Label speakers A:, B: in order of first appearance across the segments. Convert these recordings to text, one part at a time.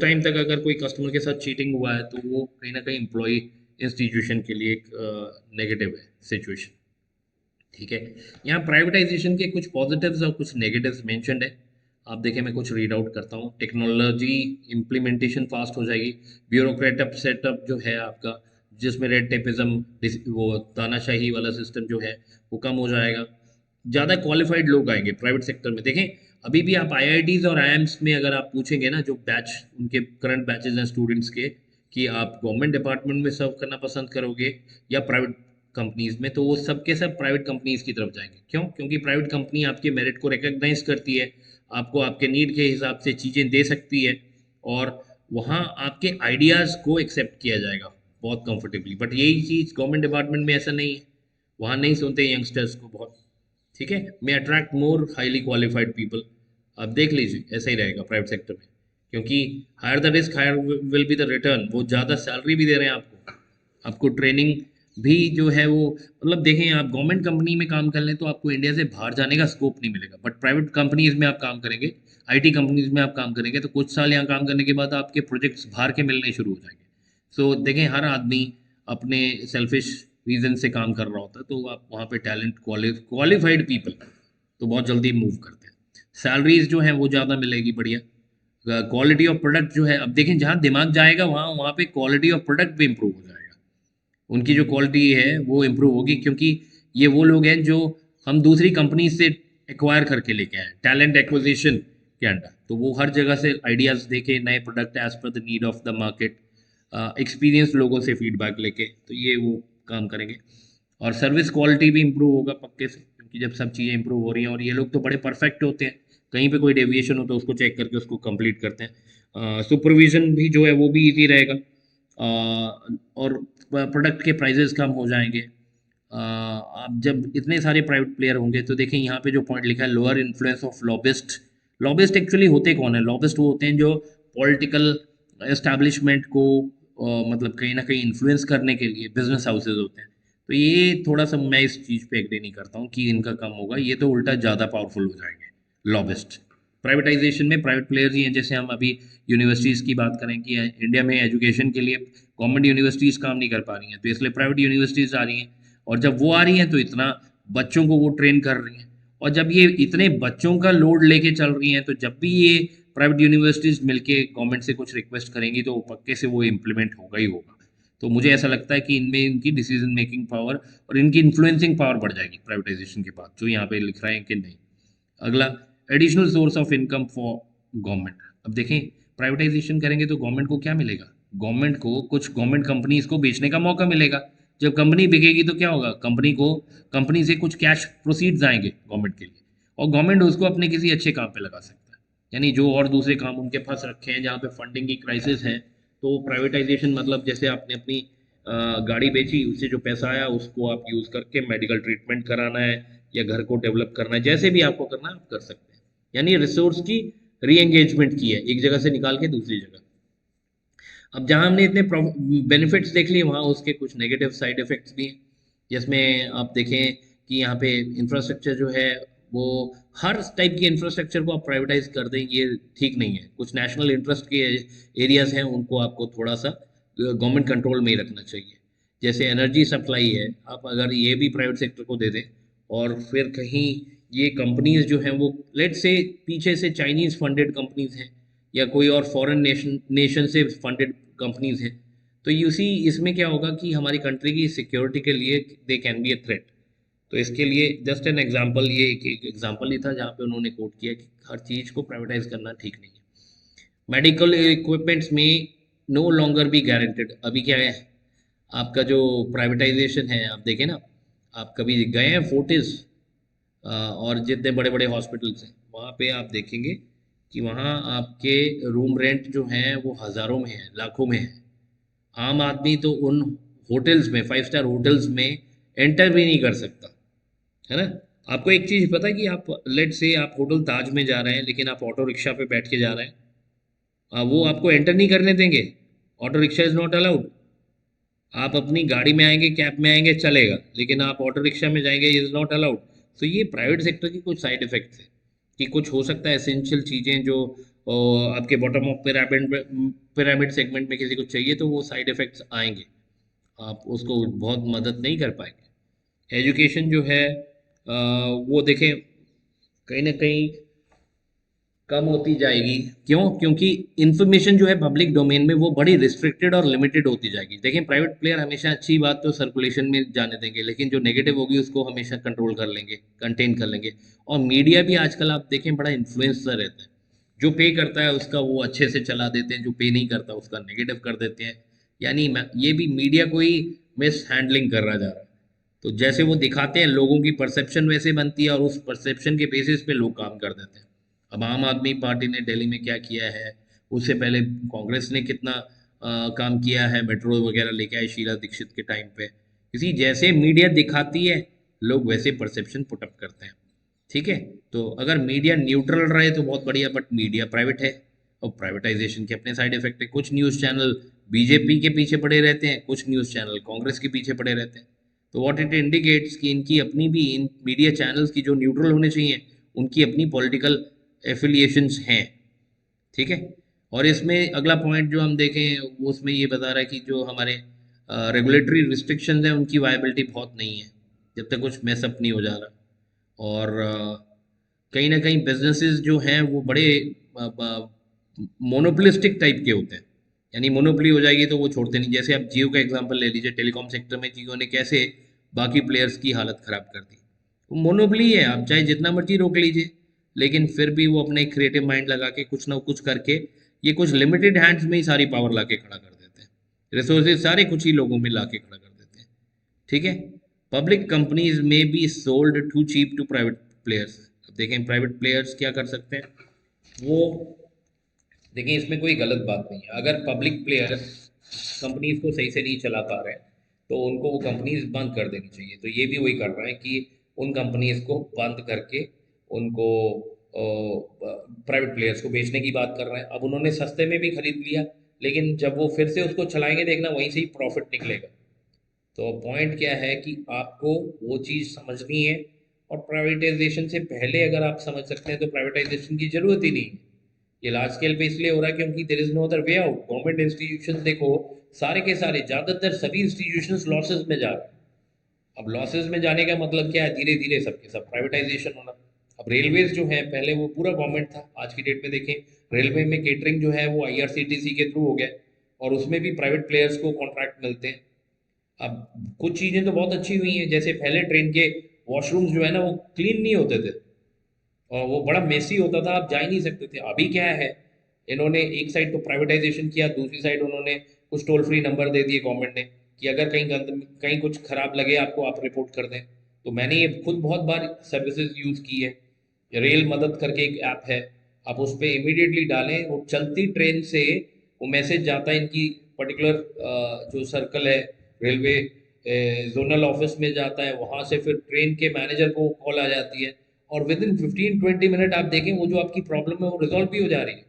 A: Time तक अगर कोई कस्टमर के साथ चीटिंग हुआ है तो वो कहीं ना कहीं एम्प्लॉय इंस्टीट्यूशन के लिए एक नेगेटिव है सिचुएशन। ठीक है। यहाँ प्राइवेटाइजेशन के कुछ पॉजिटिव्स और कुछ नेगेटिव्स मेंशन्ड है। आप देखें, मैं कुछ रीड आउट करता हूँ। टेक्नोलॉजी इम्प्लीमेंटेशन फास्ट हो जाएगी। ब्यूरोक्रेटअप सेटअप जो है आपका, जिसमें रेड टेपिज्म, वो तानाशाही वाला सिस्टम जो है वो कम हो जाएगा। ज़्यादा क्वालिफाइड लोग आएंगे प्राइवेट सेक्टर में। देखें, अभी भी आप आईआईटीज़ और आईएम्स में अगर आप पूछेंगे ना, जो बैच उनके करंट बैचेज हैं स्टूडेंट्स के, कि आप गवर्नमेंट डिपार्टमेंट में सर्व करना पसंद करोगे या प्राइवेट कंपनीज में, तो वो सब के सब प्राइवेट कंपनीज की तरफ जाएंगे। क्यों? क्योंकि प्राइवेट कंपनी आपके मेरिट को रिकग्नाइज करती है, आपको आपके नीड के हिसाब से चीज़ें दे सकती है, और वहाँ आपके आइडियाज़ को एक्सेप्ट किया जाएगा बहुत कंफर्टेबली। बट यही चीज़ गवर्नमेंट डिपार्टमेंट में ऐसा नहीं है, वहाँ नहीं सुनते यंगस्टर्स को बहुत। ठीक है, may attract more highly qualified people. आप देख लीजिए, ऐसा ही रहेगा प्राइवेट सेक्टर में, क्योंकि higher the risk higher will be the return. वो ज़्यादा सैलरी भी दे रहे हैं आपको, आपको ट्रेनिंग भी जो है वो, मतलब देखें, आप गवर्नमेंट कंपनी में काम कर लें तो आपको इंडिया से बाहर जाने का स्कोप नहीं मिलेगा। बट प्राइवेट कंपनीज में आप काम करेंगे, आईटी कंपनीज में आप काम करेंगे, तो कुछ साल यहाँ काम करने के बाद आपके प्रोजेक्ट्स बाहर के मिलने शुरू हो जाएंगे। सो देखें, हर आदमी अपने सेल्फिश रीजन से काम कर रहा होता है, तो आप वहाँ पे टैलेंट, क्वालिफाइड पीपल तो बहुत जल्दी मूव करते हैं। सैलरीज जो है वो ज़्यादा मिलेगी, बढ़िया। क्वालिटी ऑफ प्रोडक्ट जो है, अब देखें, जहाँ दिमाग जाएगा वहाँ वहाँ पे क्वालिटी ऑफ प्रोडक्ट भी इंप्रूव हो जाएगा। उनकी जो क्वालिटी है वो इम्प्रूव होगी, क्योंकि ये वो लोग हैं जो हम दूसरी कंपनी से एक्वायर करके लेके आए, टैलेंट एक्विजिशन के अंडर। तो वो हर जगह से आइडियाज़ देके नए product as per the need of the market, experience लोगों से फीडबैक लेके, तो ये वो काम करेंगे। और सर्विस क्वालिटी भी इम्प्रूव होगा पक्के से, क्योंकि जब सब चीज़ें इम्प्रूव हो रही हैं, और ये लोग तो बड़े परफेक्ट होते हैं, कहीं पे कोई डेविएशन हो तो उसको चेक करके उसको कंप्लीट करते हैं। सुपरविजन भी जो है वो भी इजी रहेगा। और प्रोडक्ट के प्राइजेस कम हो जाएंगे। आप जब इतने सारे प्राइवेट प्लेयर होंगे तो देखें, यहाँ पे जो पॉइंट लिखा है, lower influence of lobbyist. Lobbyist actually होते कौन है? लॉबिस्ट वो होते हैं जो पॉलिटिकल एस्टैब्लिशमेंट को मतलब कहीं ना कहीं इन्फ्लुएंस करने के लिए बिजनेस हाउसेज होते हैं। तो ये थोड़ा सा मैं इस चीज़ पे एग्री नहीं करता हूँ कि इनका कम होगा, ये तो उल्टा ज़्यादा पावरफुल हो जाएंगे लॉबिस्ट। प्राइवेटाइजेशन में प्राइवेट प्लेयर्स ही हैं। जैसे हम अभी यूनिवर्सिटीज़ की बात करें कि इंडिया में एजुकेशन के लिए गवर्नमेंट यूनिवर्सिटीज़ काम नहीं कर पा रही हैं, तो इसलिए प्राइवेट यूनिवर्सिटीज़ आ रही हैं। और जब वो आ रही हैं तो इतना बच्चों को वो ट्रेन कर रही हैं, और जब ये इतने बच्चों का लोड लेके चल रही हैं, तो जब भी ये प्राइवेट यूनिवर्सिटीज़ मिलके गवर्नमेंट से कुछ रिक्वेस्ट करेंगी तो पक्के से वो इम्प्लीमेंट होगा ही होगा। तो मुझे ऐसा लगता है कि इनमें इनकी डिसीजन मेकिंग पावर और इनकी इन्फ्लुएंसिंग पावर बढ़ जाएगी प्राइवेटाइजेशन के बाद, जो यहाँ पे लिख रहे हैं कि नहीं। अगला, additional source of income for government. अब देखें, प्राइवेटाइजेशन करेंगे तो गवर्नमेंट को क्या मिलेगा? गवर्नमेंट को कुछ गवर्नमेंट कंपनीज को बेचने का मौका मिलेगा। जब कंपनी बिकेगी तो क्या होगा? कंपनी से कुछ कैश प्रोसीड्स आएंगे गवर्नमेंट के लिए, और गवर्नमेंट उसको अपने किसी अच्छे काम पे लगा सकता है। यानी जो और दूसरे काम उनके पास रखे हैं जहाँ पे फंडिंग की क्राइसिस है, तो प्राइवेटाइजेशन मतलब जैसे आपने अपनी गाड़ी बेची, उससे जो पैसा आया उसको आप यूज़ करके मेडिकल ट्रीटमेंट कराना है या घर को डेवलप करना है, जैसे भी आपको करना है आप कर सकते हैं। यानी रिसोर्स की री एंगेजमेंट की है, एक जगह से निकाल के दूसरी जगह। अब जहाँ हमने इतने बेनिफिट्स देख लिए, वहाँ उसके कुछ नेगेटिव साइड इफेक्ट्स भी हैं, जिसमें आप देखें कि यहाँ पे इंफ्रास्ट्रक्चर जो है वो, हर टाइप की इंफ्रास्ट्रक्चर को आप प्राइवेटाइज कर दें, ये ठीक नहीं है। कुछ नेशनल इंटरेस्ट के एरियाज हैं, उनको आपको थोड़ा सा गवर्नमेंट कंट्रोल में ही रखना चाहिए। जैसे एनर्जी सप्लाई है, आप अगर ये भी प्राइवेट सेक्टर को दे दें, और फिर कहीं ये कंपनीज जो हैं वो लेट से पीछे से चाइनीज़ फंडेड कंपनीज हैं या कोई और फॉरेन नेशन से फंडेड कंपनीज हैं, तो यू सी इसमें क्या होगा कि हमारी कंट्री की सिक्योरिटी के लिए they can be a threat. तो इसके लिए जस्ट एन एग्जांपल, ये एक एग्जांपल ही था जहाँ पे उन्होंने कोट किया कि हर चीज़ को प्राइवेटाइज करना ठीक नहीं है। मेडिकल इक्विपमेंट्स में नो लॉन्गर बी गारंटेड। अभी क्या है, आपका जो प्राइवेटाइजेशन है, आप देखें ना, आप कभी गए हैं फोर्टिस और जितने बड़े बड़े हॉस्पिटल्स हैं, वहाँ पे आप देखेंगे कि वहाँ आपके रूम रेंट जो हैं वो हज़ारों में है, लाखों में है। आम आदमी तो उन होटल्स में, 5 स्टार होटल्स में एंटर भी नहीं कर सकता, है ना। आपको एक चीज़ पता है कि आप लेट से आप होटल ताज में जा रहे हैं, लेकिन आप ऑटो रिक्शा पे बैठ के जा रहे हैं, वो आपको एंटर नहीं करने देंगे। Auto rickshaw is not allowed. आप अपनी गाड़ी में आएंगे, कैब में आएंगे, चलेगा, लेकिन आप ऑटो रिक्शा में जाएंगे, इज़ नॉट अलाउड। तो ये प्राइवेट सेक्टर की कुछ साइड इफ़ेक्ट्स है कि कुछ हो सकता है एसेंशियल चीज़ें जो आपके बॉटम ऑफ पिरामिड सेगमेंट में किसी को चाहिए तो वो साइड इफेक्ट्स आएंगे, आप उसको बहुत मदद नहीं कर पाएंगे। एजुकेशन जो है वो देखें कहीं ना कहीं कम होती जाएगी। क्यों? क्योंकि इन्फॉर्मेशन जो है पब्लिक डोमेन में वो बड़ी रिस्ट्रिक्टेड और लिमिटेड होती जाएगी। देखें प्राइवेट प्लेयर हमेशा अच्छी बात तो सर्कुलेशन में जाने देंगे, लेकिन जो नेगेटिव होगी उसको हमेशा कंट्रोल कर लेंगे, कंटेन कर लेंगे। और मीडिया भी आजकल आप देखें बड़ा इन्फ्लुएंसर रहता है, जो पे करता है उसका वो अच्छे से चला देते हैं, जो पे नहीं करता उसका नेगेटिव कर देते हैं। यानी ये भी मीडिया को ही मिस हैंडलिंग कर रहा जा रहा है। तो जैसे वो दिखाते हैं लोगों की परसेप्शन वैसे बनती है, और उस परसेप्शन के बेसिस पे लोग काम कर देते हैं। अब आम आदमी पार्टी ने दिल्ली में क्या किया है, उससे पहले कांग्रेस ने कितना काम किया है, मेट्रो वगैरह लेके आए शीला दीक्षित के टाइम पे। इसी जैसे मीडिया दिखाती है लोग वैसे परसेप्शन पुटअप करते हैं। ठीक है, तो अगर मीडिया न्यूट्रल रहे तो बहुत बढ़िया, बट मीडिया प्राइवेट है और प्राइवेटाइजेशन के अपने साइड इफेक्ट है। कुछ न्यूज़ चैनल बीजेपी के पीछे पड़े रहते हैं, कुछ न्यूज़ चैनल कांग्रेस के पीछे पड़े रहते हैं। तो व्हाट इट इंडिकेट्स कि इनकी अपनी भी, इन मीडिया चैनल्स की जो न्यूट्रल होने चाहिए, उनकी अपनी पॉलिटिकल एफिलिएशंस हैं। ठीक है, और इसमें अगला पॉइंट जो हम देखें वो उसमें ये बता रहा है कि जो हमारे रेगुलेटरी रिस्ट्रिक्शंस हैं उनकी वायबिलिटी बहुत नहीं है जब तक कुछ मैसअप नहीं हो जा रहा। और कहीं ना कहीं बिजनेसेस जो हैं वो बड़े मोनोपोलिस्टिक टाइप के होते हैं। यानी मोनोपोली हो जाएगी तो वो छोड़ते नहीं। जैसे आप जियो का एग्जांपल ले लीजिए, टेलीकॉम सेक्टर में जियो ने कैसे बाकी प्लेयर्स की हालत खराब कर दी। तो मोनोपोली है, आप चाहे जितना मर्जी रोक लीजिए, लेकिन फिर भी वो अपने क्रिएटिव माइंड लगा के कुछ ना कुछ करके ये कुछ लिमिटेड हैंड्स में ही सारी पावर ला के खड़ा कर देते हैं। रिसोर्सेज सारे कुछ ही लोगों में ला के खड़ा कर देते हैं। ठीक है, पब्लिक कंपनीज में be sold to cheap to private players. अब देखें प्राइवेट प्लेयर्स क्या कर सकते हैं वो, देखिए इसमें कोई गलत बात नहीं है। अगर पब्लिक प्लेयर्स कंपनीज को सही से नहीं चला पा रहे हैं तो उनको वो कंपनीज बंद कर देनी चाहिए। तो ये भी वही कर रहे हैं कि उन कंपनीज को बंद करके उनको प्राइवेट प्लेयर्स को बेचने की बात कर रहे हैं। अब उन्होंने सस्ते में भी खरीद लिया, लेकिन जब वो फिर से उसको चलाएंगे देखना वहीं से ही प्रॉफिट निकलेगा। तो पॉइंट क्या है कि आपको वो चीज़ समझनी है, और प्राइवेटाइजेशन से पहले अगर आप समझ सकते हैं तो प्राइवेटाइजेशन की जरूरत ही नहीं है। ये लार्ज स्केल पे इसलिए हो रहा है क्योंकि there is no other way out. Government institution देखो, सारे के सारे ज़्यादातर सभी इंस्टीट्यूशंस लॉसेस में जा रहे हैं। अब लॉसेस में जाने का मतलब क्या है, धीरे धीरे सबके सब प्राइवेटाइजेशन होना। अब रेलवेज जो है पहले वो पूरा गवर्नमेंट था, आज की डेट में देखें रेलवे में केटरिंग जो है वो आईआरसीटीसी के थ्रू हो गया, और उसमें भी प्राइवेट प्लेयर्स को कॉन्ट्रैक्ट मिलते हैं। अब कुछ चीज़ें तो बहुत अच्छी हुई हैं, जैसे पहले ट्रेन के वॉशरूम्स जो है ना वो क्लीन नहीं होते थे, और वो बड़ा मेसी होता था, आप जा ही नहीं सकते थे। अभी क्या है, इन्होंने एक साइड तो प्राइवेटाइजेशन किया, दूसरी साइड उन्होंने कुछ टोल फ्री नंबर दे दिए गवर्नमेंट ने कि अगर कहीं कहीं कुछ खराब लगे आपको, आप रिपोर्ट कर दें। तो मैंने ये खुद बहुत बार सर्विसेज यूज़ की है। रेल मदद करके एक ऐप है, आप उस पर इमीडिएटली डालें, वो चलती ट्रेन से वो मैसेज जाता है इनकी पर्टिकुलर जो सर्कल है रेलवे जोनल ऑफिस में जाता है, वहाँ से फिर ट्रेन के मैनेजर को कॉल आ जाती है, और विद इन 15-20 मिनट आप देखें वो जो आपकी प्रॉब्लम है वो रिजॉल्व भी हो जा रही है।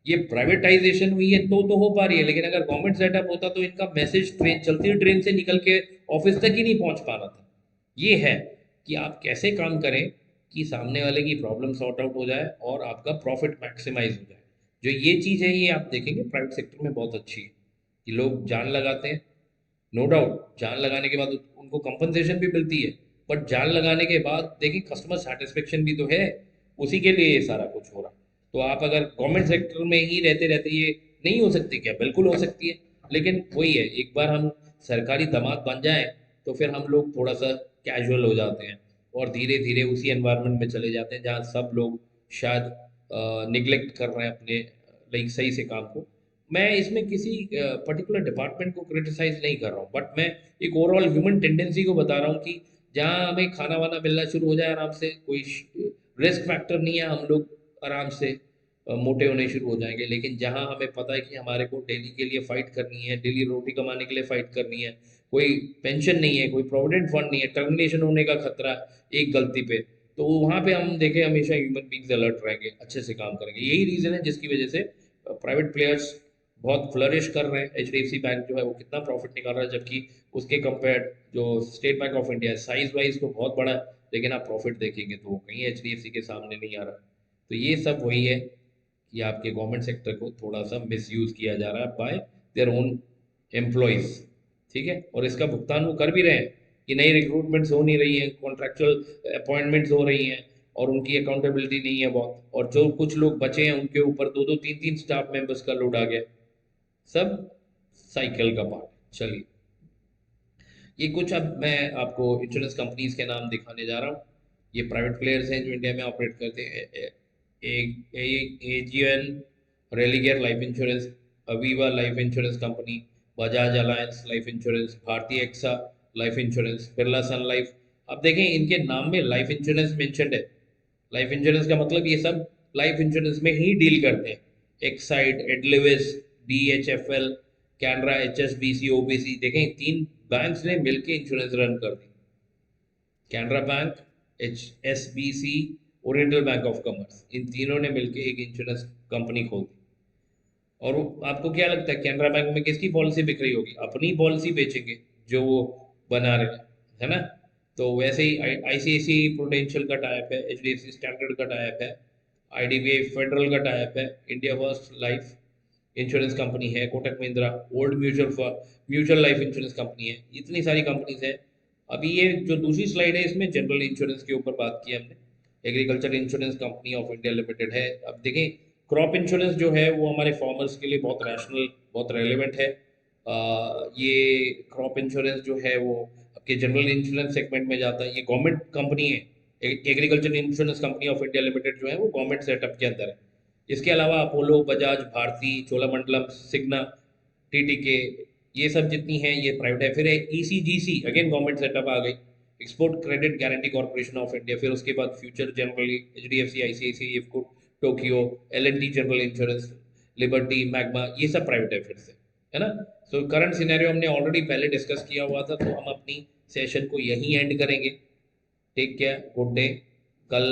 A: ये प्राइवेटाइजेशन हुई है तो हो पा रही है, लेकिन अगर गवर्नमेंट सेटअप होता तो इनका मैसेज ट्रेन चलती ट्रेन से निकल के ऑफिस तक ही नहीं पहुंच पाना था। ये है कि आप कैसे काम करें कि सामने वाले की प्रॉब्लम सॉर्ट आउट हो जाए और आपका प्रॉफिट मैक्सिमाइज हो जाए। जो ये चीज़ है ये आप देखेंगे प्राइवेट सेक्टर में बहुत अच्छी है कि लोग जान लगाते हैं। नो डाउट जान लगाने के बाद उनको कंपनसेशन भी मिलती है, बट जान लगाने के बाद देखिए कस्टमर सेटिस्फेक्शन भी तो है, उसी के लिए ये सारा कुछ हो रहा। तो आप अगर गवर्नमेंट सेक्टर में ही रहते रहते ये नहीं हो सकती क्या? बिल्कुल हो सकती है, लेकिन वही है, एक बार हम सरकारी दामाद बन जाएं तो फिर हम लोग थोड़ा सा कैजुअल हो जाते हैं, और धीरे धीरे उसी एनवायरनमेंट में चले जाते हैं जहाँ सब लोग शायद निगलेक्ट कर रहे हैं अपने लाइक सही से काम को। मैं इसमें किसी पर्टिकुलर डिपार्टमेंट को क्रिटिसाइज नहीं कर रहा हूँ, बट मैं एक ओवरऑल ह्यूमन टेंडेंसी को बता रहा हूँ कि जहाँ हमें खाना वाना मिलना शुरू हो जाए आराम से, कोई रिस्क फैक्टर नहीं है, हम लोग आराम से मोटे होने शुरू हो जाएंगे। लेकिन जहाँ हमें पता है कि हमारे को डेली के लिए फाइट करनी है, डेली रोटी कमाने के लिए फाइट करनी है, कोई पेंशन नहीं है, कोई प्रोविडेंट फंड नहीं है, टर्मिनेशन होने का खतरा एक गलती पे, तो वहाँ पे हम देखें हमेशा ह्यूमन बींग्स अलर्ट रहेंगे, अच्छे से काम करेंगे। यही रीज़न है जिसकी वजह से प्राइवेट प्लेयर्स बहुत फ्लरिश कर रहे हैं। एचडीएफसी बैंक जो है वो कितना प्रॉफिट निकाल रहा है, जबकि उसके कंपेयर जो state bank of India size wise तो बहुत बड़ा है, लेकिन आप प्रॉफिट देखेंगे तो वो कहीं एचडीएफसी के सामने नहीं आ रहा। तो ये सब वही है या आपके गवर्नमेंट सेक्टर को थोड़ा सा मिसयूज किया जा रहा है बाय देयर ओन एम्प्लॉयज, ठीक है। और इसका भुगतान वो कर भी रहे हैं कि नई रिक्रूटमेंट्स हो नहीं रही हैं, कॉन्ट्रैक्चुअल अपॉइंटमेंट्स हो रही हैं और उनकी अकाउंटेबिलिटी नहीं है बहुत, और जो कुछ लोग बचे हैं उनके ऊपर दो दो तीन तीन स्टाफ मेंबर्स का लोड आ गया। सब साइकिल का पार्ट। चलिए, ये कुछ अब मैं आपको इंश्योरेंस कंपनीज के नाम दिखाने जा रहा हूँ। ये प्राइवेट प्लेयर्स हैं जो इंडिया में ऑपरेट करते हैं। AGN Religare life insurance, Aviva life Insurance company, Bajaj alliance life insurance, भारतीय एक्सा लाइफ इंश्योरेंस, बिरला सन लाइफ। अब देखें इनके नाम में लाइफ इंश्योरेंस मेंशन्ड है। लाइफ इंश्योरेंस का मतलब ये सब लाइफ इंश्योरेंस में ही डील करते हैं। Exide, Edelweiss, DHFL, Canara, HSBC, OBC. देखें तीन बैंक्स ने मिलकर इंश्योरेंस रन कर दी। Canara bank, HSBC, Oriental Bank of Commerce, इन तीनों ने मिलकर एक इंश्योरेंस कंपनी खोल दी। और आपको क्या लगता है कैनरा बैंक में किसकी पॉलिसी बिक रही होगी? अपनी पॉलिसी बेचेंगे जो वो बना रहे हैं, है ना। तो वैसे ही आईसीआईसीआई प्रूडेंशियल का टाइप है, एचडीएफसी स्टैंडर्ड का टाइप है, आईडीबीआई फेडरल का टाइप है, India First Life Insurance company है, Kotak Mahindra, Old Mutual Life Insurance company है। इतनी सारी कंपनीज है। अभी ये जो दूसरी स्लाइड है इसमें जनरल इंश्योरेंस के ऊपर बात की हमने। Agriculture insurance company of India limited है। अब देखें क्रॉप इंश्योरेंस जो है वो हमारे फार्मर्स के लिए बहुत रैशनल, बहुत रेलेवेंट है। ये क्रॉप इंश्योरेंस जो है वो आपके जनरल इंश्योरेंस सेगमेंट में जाता है। ये गवर्नमेंट कंपनी है, agriculture insurance company of India limited जो है वो गवर्नमेंट सेटअप के अंदर है। इसके अलावा Apollo, Bajaj, Bharti, Cholamandalam, Cigna, TTK, ये सब जितनी हैं ये प्राइवेट है। फिर ईसीजीसी अगेन गवर्नमेंट सेटअप आ गई, export credit guarantee corporation of India. फिर उसके बाद future Generali, HDFC, ICICI, IFFCO, Tokyo, LNT general insurance, Liberty, Magma, ये सब प्राइवेट है फिर से, है ना। तो करंट सिनेरियो हमने ऑलरेडी पहले डिस्कस किया हुआ था, तो हम अपनी सेशन को यहीं एंड करेंगे। Take care, good day.